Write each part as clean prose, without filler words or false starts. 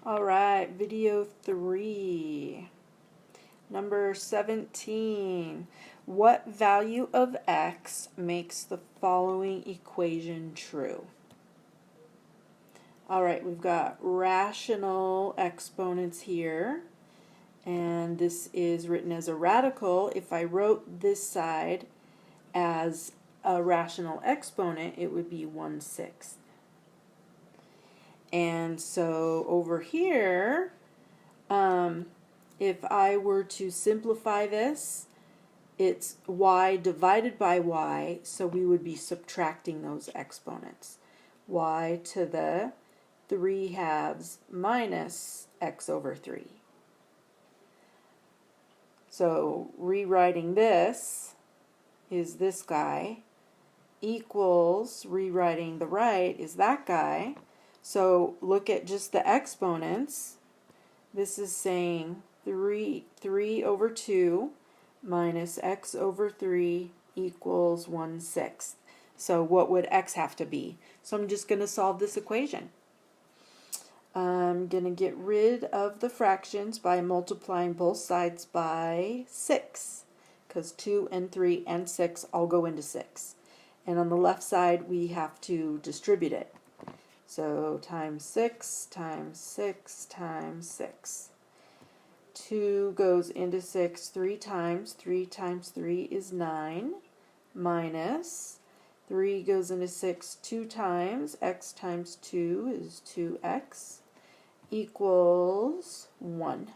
All right, video 3. Number 17. What value of x makes the following equation true? All right, we've got rational exponents here, and this is written as a radical. If I wrote this side as a rational exponent, it would be 1/6. And so over here, if I were to simplify this, it's y divided by y, so we would be subtracting those exponents. Y to the 3/2 minus x over 3. So rewriting this is this guy equals rewriting the right is that guy. So look at just the exponents. This is saying 3 over 2 minus x over 3 equals 1/6. So what would x have to be? So I'm just going to solve this equation. I'm going to get rid of the fractions by multiplying both sides by 6, because 2 and 3 and 6 all go into 6. And on the left side we have to distribute it. So times 6 times 6 times 6. 2 goes into 6 3 times. 3 times 3 is 9. Minus 3 goes into 6 2 times. X times 2 is 2x equals 1.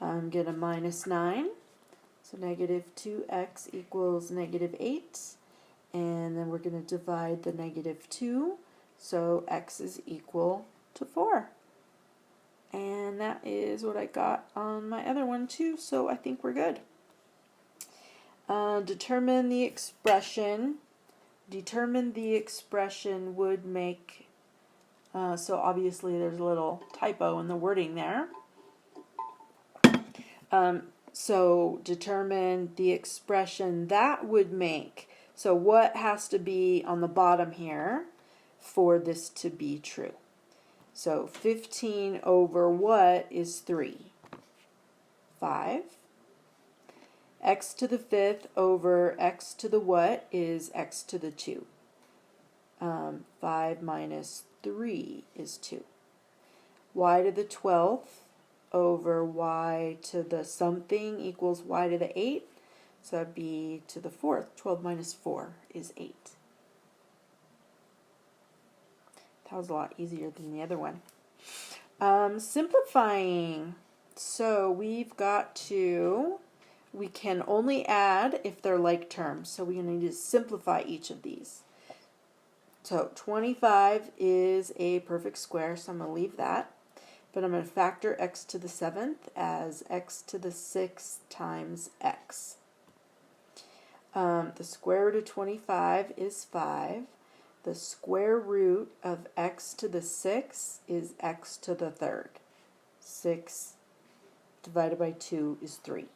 I'm going to minus 9. So negative 2x equals negative 8. And then we're going to divide the negative 2. So x is equal to 4. And that is what I got on my other one too, so I think we're good. Determine the expression. Determine the expression would make, so obviously there's a little typo in the wording there. So determine the expression that would make. So what has to be on the bottom here for this to be true? So 15 over what is 3? 5. X to the 5th over x to the what is x to the 2. 5 minus 3 is 2. Y to the 12th over y to the something equals y to the 8th. So that'd be to the 4th. 12 minus 4 is 8. That was a lot easier than the other one. Simplifying. So we've got to, we can only add if they're like terms. So we're going to need to simplify each of these. So 25 is a perfect square, so I'm going to leave that. But I'm going to factor x to the 7th as x to the 6th times x. The square root of 25 is 5. The square root of x to the 6th is x to the 3rd. 6 divided by 2 is 3.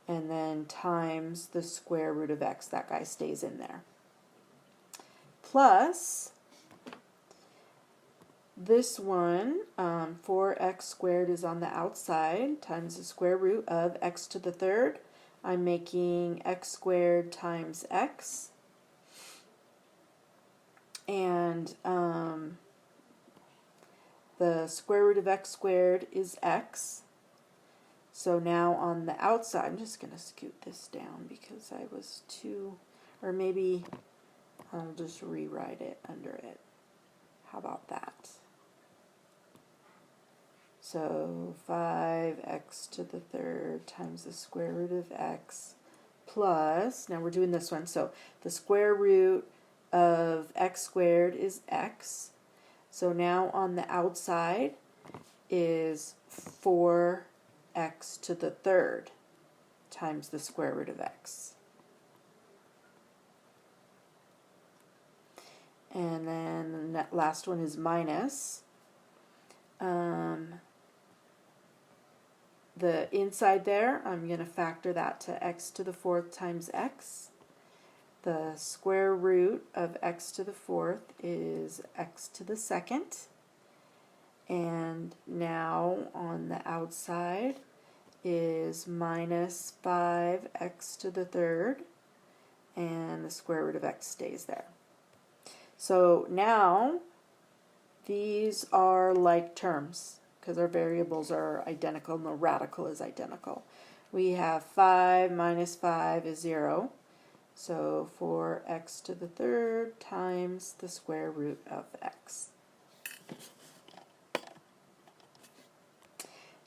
And then times the square root of x. That guy stays in there. Plus this one, 4x squared is on the outside, times the square root of x to the 3rd. I'm making x squared times x. And the square root of x squared is x. So now on the outside, I'm just going to scoot this down because I was too, or maybe I'll just rewrite it under it. How about that? So 5x to the 3rd times the square root of x plus, now we're doing this one, so the square root of x squared is x. So now on the outside is 4x to the 3rd times the square root of x. And then the last one is minus. The inside there, I'm going to factor that to x to the 4th times x. The square root of x to the 4th is x to the 2nd. And now on the outside is minus 5x to the third, and the square root of x stays there. So now these are like terms because our variables are identical and the radical is identical. We have 5 minus 5 is 0. So 4x to the third times the square root of x.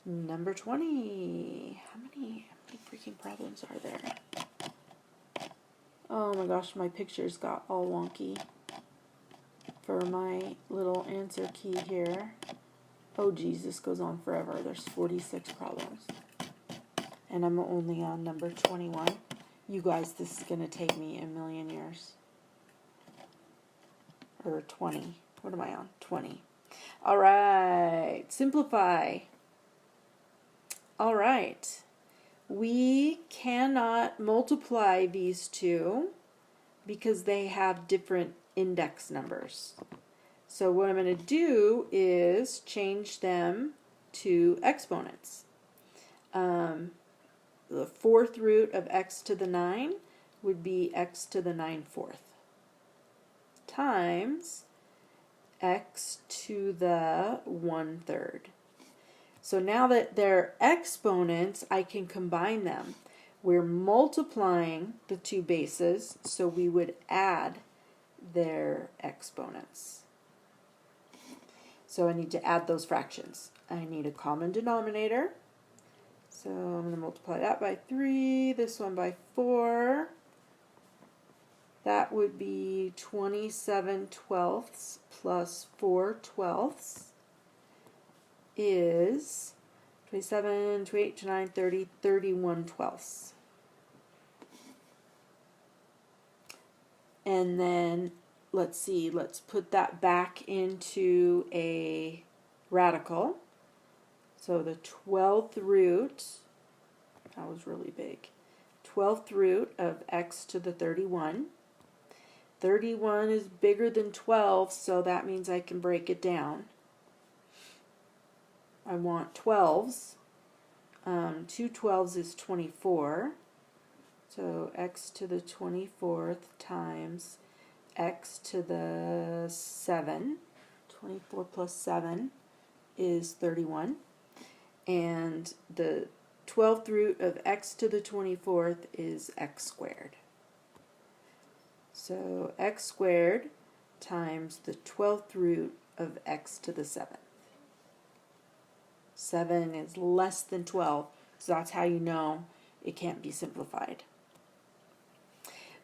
Number 20. How many freaking problems are there? Oh my gosh, my pictures got all wonky for my little answer key here. Oh geez, this goes on forever. There's 46 problems. And I'm only on number 21. You guys, this is going to take me a million years. Or 20. What am I on? 20. All right. Simplify. All right. We cannot multiply these two because they have different index numbers. So what I'm going to do is change them to exponents. The fourth root of x to the 9 would be x to the 9/4 times x to the 1/3. So now that they're exponents, I can combine them. We're multiplying the two bases, so we would add their exponents. So I need to add those fractions. I need a common denominator. So I'm going to multiply that by 3, this one by 4. That would be 27/12 plus 4/12 is 27, 28, 29, 30, 31/12. And then, let's see, let's put that back into a radical. So the 12th root, that was really big, 12th root of x to the 31. 31 is bigger than 12, so that means I can break it down. I want 12s. 2 12s is 24. So x to the 24th times x to the 7. 24 plus 7 is 31. And the 12th root of x to the 24th is x squared. So x squared times the 12th root of x to the 7th. 7 is less than 12, so that's how you know it can't be simplified.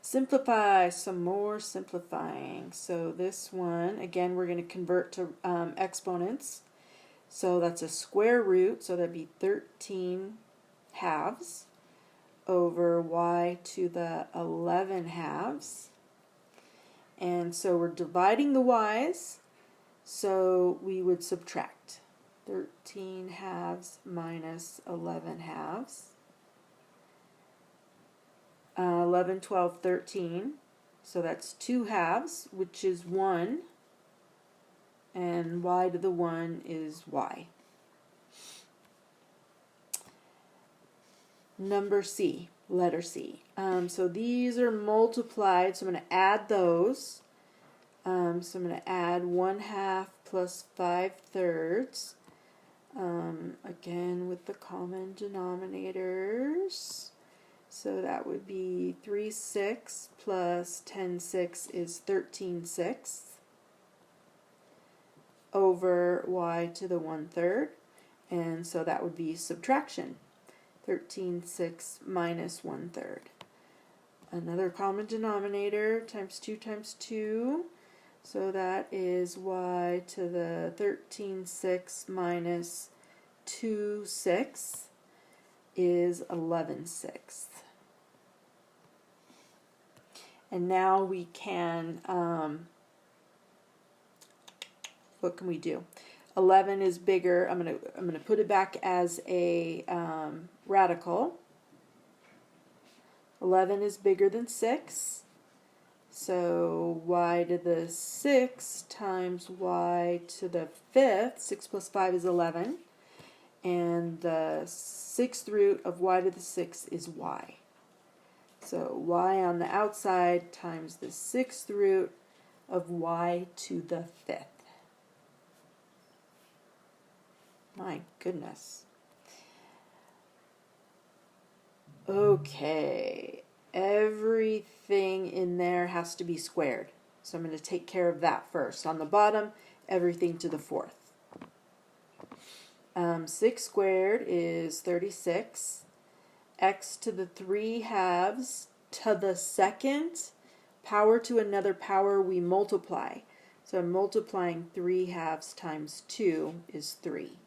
Simplify, some more simplifying. So this one, again, we're going to convert to exponents. So that's a square root, so that'd be 13 halves over y to the 11 halves. And so we're dividing the y's, so we would subtract 13 halves minus 11 halves. 11, 12, 13, so that's 2 halves, which is 1, and y to the 1 is y. Number C, letter C. So these are multiplied, so I'm going to add those. So I'm going to add 1/2 plus 5/3, again with the common denominators. So that would be 3/6 plus 10/6 is 13/6 over y to the 1/3, and so that would be subtraction. 13/6 minus 1/3. Another common denominator, times 2 times 2, so that is y to the 13/6 minus 2/6 is 11/6. And now we can, what can we do? 11 is bigger. I'm gonna put it back as a radical. 11 is bigger than 6, So y to the 6 times y to the 5th, 6 plus 5 is 11, and the 6th root of y to the 6th is y. So y on the outside times the 6th root of y to the 5th. My goodness. Okay, everything in there has to be squared. So I'm going to take care of that first. On the bottom, everything to the 4th. 6 squared is 36. X to the 3 halves to the 2nd. Power to another power, we multiply. So I'm multiplying 3 halves times 2 is 3.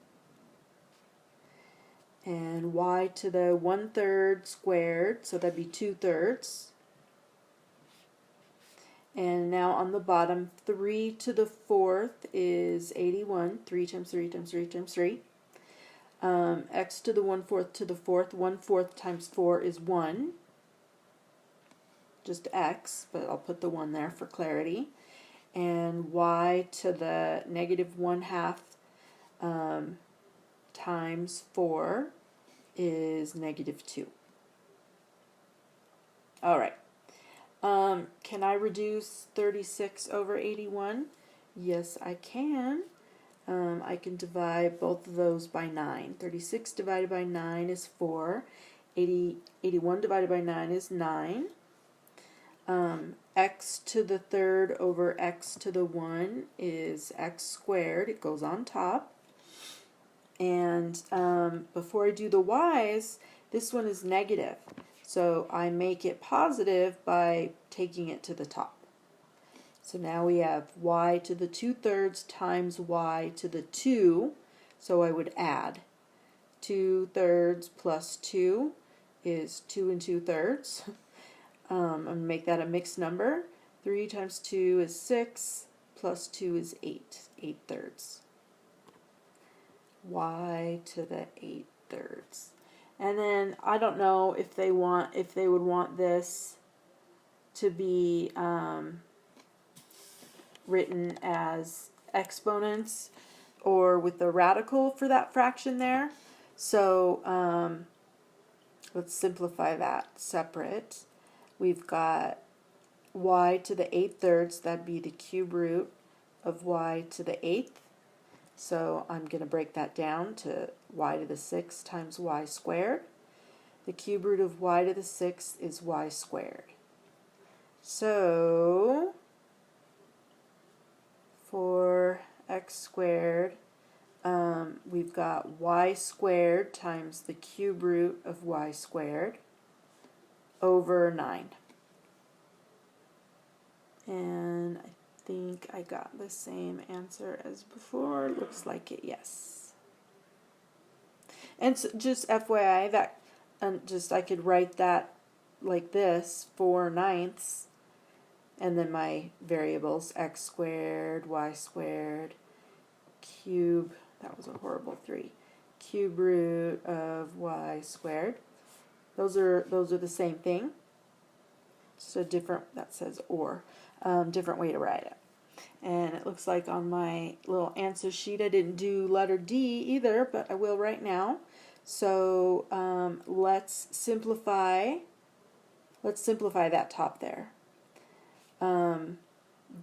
And y to the 1/3 squared, so that'd be 2/3. And now on the bottom, 3 to the 4th is 81. 3 times 3 times 3 times 3. X to the 1/4 to the 4th. 1/4 times 4 is 1. Just x, but I'll put the 1 there for clarity. And y to the -1/2 times 4 is -2. All right. Can I reduce 36 over 81? Yes, I can. I can divide both of those by 9. 36 divided by 9 is 4. 81 divided by 9 is 9. X to the 3rd over x to the 1 is x squared. It goes on top. And before I do the y's, this one is negative. So I make it positive by taking it to the top. So now we have y to the 2/3 times y to the 2. So I would add 2/3 plus 2 is 2 2/3. I'm going to make that a mixed number. 3 times 2 is 6, plus 2 is 8, 8/3. Y to the 8/3. And then I don't know if they would want this to be written as exponents or with the radical for that fraction there. So let's simplify that separate. We've got y to the 8/3, that'd be the cube root of y to the 8th. So I'm going to break that down to y to the 6 times y squared. The cube root of y to the 6 is y squared. So for x squared, we've got y squared times the cube root of y squared over 9. And I think I got the same answer as before. Looks like it, yes. And so just FYI, that I could write that like this, 4/9, and then my variables, x squared, y squared, cube, that was a horrible 3, cube root of y squared. Those are the same thing. Just a different, that says or, different way to write it. And it looks like on my little answer sheet I didn't do letter D either, but I will right now. So let's simplify that top there. I'm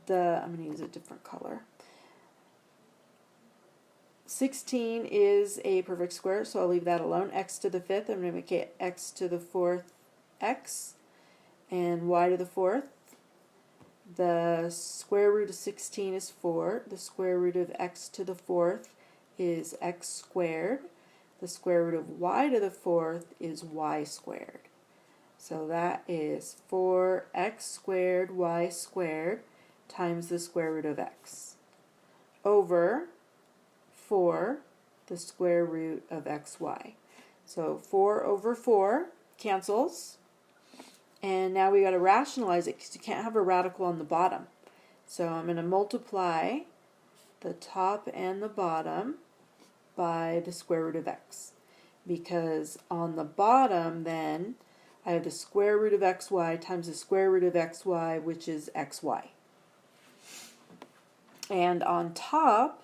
going to use a different color. 16 is a perfect square, so I'll leave that alone. X to the 5th, I'm going to make it x to the 4th x, and y to the 4th. The square root of 16 is 4. The square root of x to the 4th is x squared. The square root of y to the 4th is y squared. So that is 4x squared y squared times the square root of x over 4 the square root of xy. So 4 over 4 cancels. And now we got to rationalize it because you can't have a radical on the bottom. So I'm going to multiply the top and the bottom by the square root of x. Because on the bottom then, I have the square root of xy times the square root of xy, which is xy. And on top,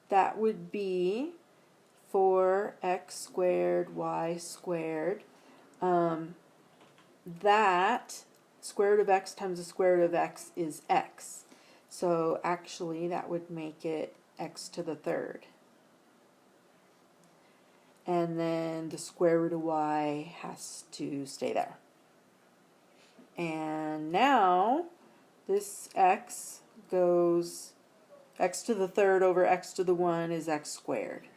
that would be 4x squared y squared. That square root of x times the square root of x is x. So actually that would make it x to the third. And then the square root of y has to stay there. And now this x goes, x to the third over x to the 1 is x squared.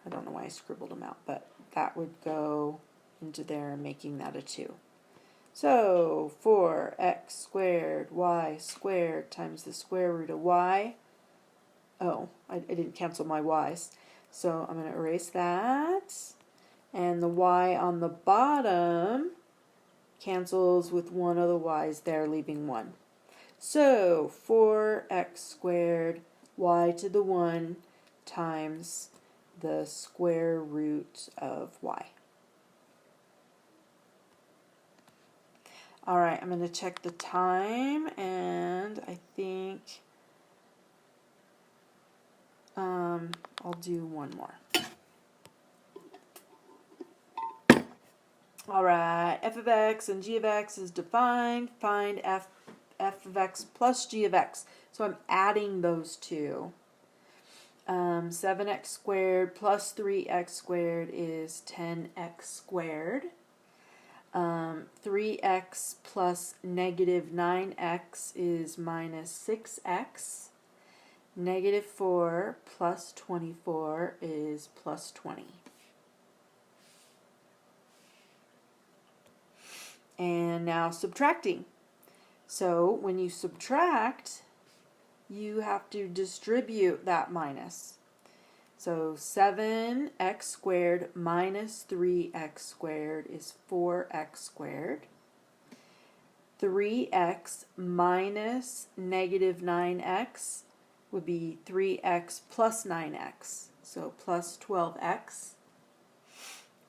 I don't know why I scribbled them out, but that would go into there, making that a 2. So 4x squared y squared times the square root of y. Oh, I didn't cancel my y's. So I'm going to erase that. And the y on the bottom cancels with one of the y's there, leaving 1. So 4x squared y to the 1 times the square root of y. Alright, I'm going to check the time, and I think I'll do one more. Alright, f of x and g of x is defined. Find f of x plus g of x. So I'm adding those two. 7x squared plus 3x squared is 10x squared. 3x plus negative 9x is minus 6x. Negative 4 plus 24 is plus 20. And now subtracting. So when you subtract, you have to distribute that minus. So 7x squared minus 3x squared is 4x squared. 3x minus negative 9x would be 3x plus 9x, so plus 12x.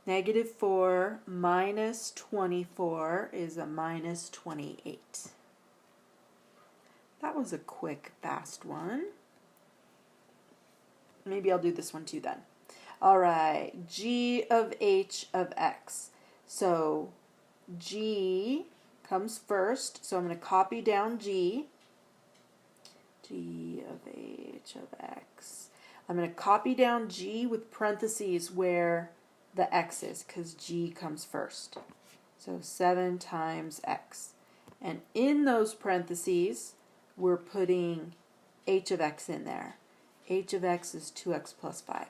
Negative 4 minus 24 is a minus 28. That was a quick, fast one. Maybe I'll do this one too then. Alright, g of h of x. So g comes first, so I'm going to copy down g. G of h of x. I'm going to copy down g with parentheses where the x is, because g comes first. So 7 times x. And in those parentheses, we're putting h of x in there. H of x is 2x plus 5.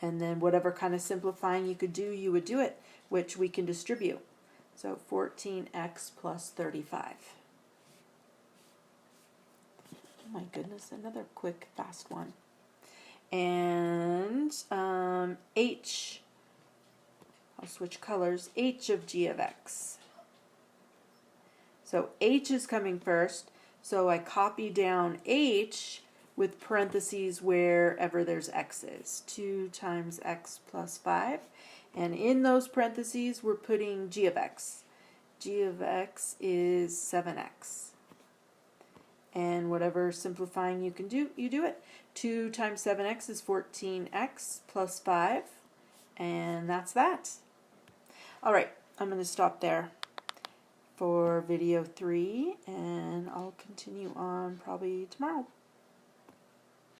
And then whatever kind of simplifying you could do, you would do it, which we can distribute. So 14x plus 35. Oh my goodness, another quick, fast one. And h, I'll switch colors, h of g of x. So h is coming first, so I copy down h with parentheses wherever there's x's. 2 times x plus 5. And in those parentheses, we're putting g of x. G of x is 7x. And whatever simplifying you can do, you do it. 2 times 7x is 14x plus 5. And that's that. Alright, I'm going to stop there for video 3, and I'll continue on probably tomorrow.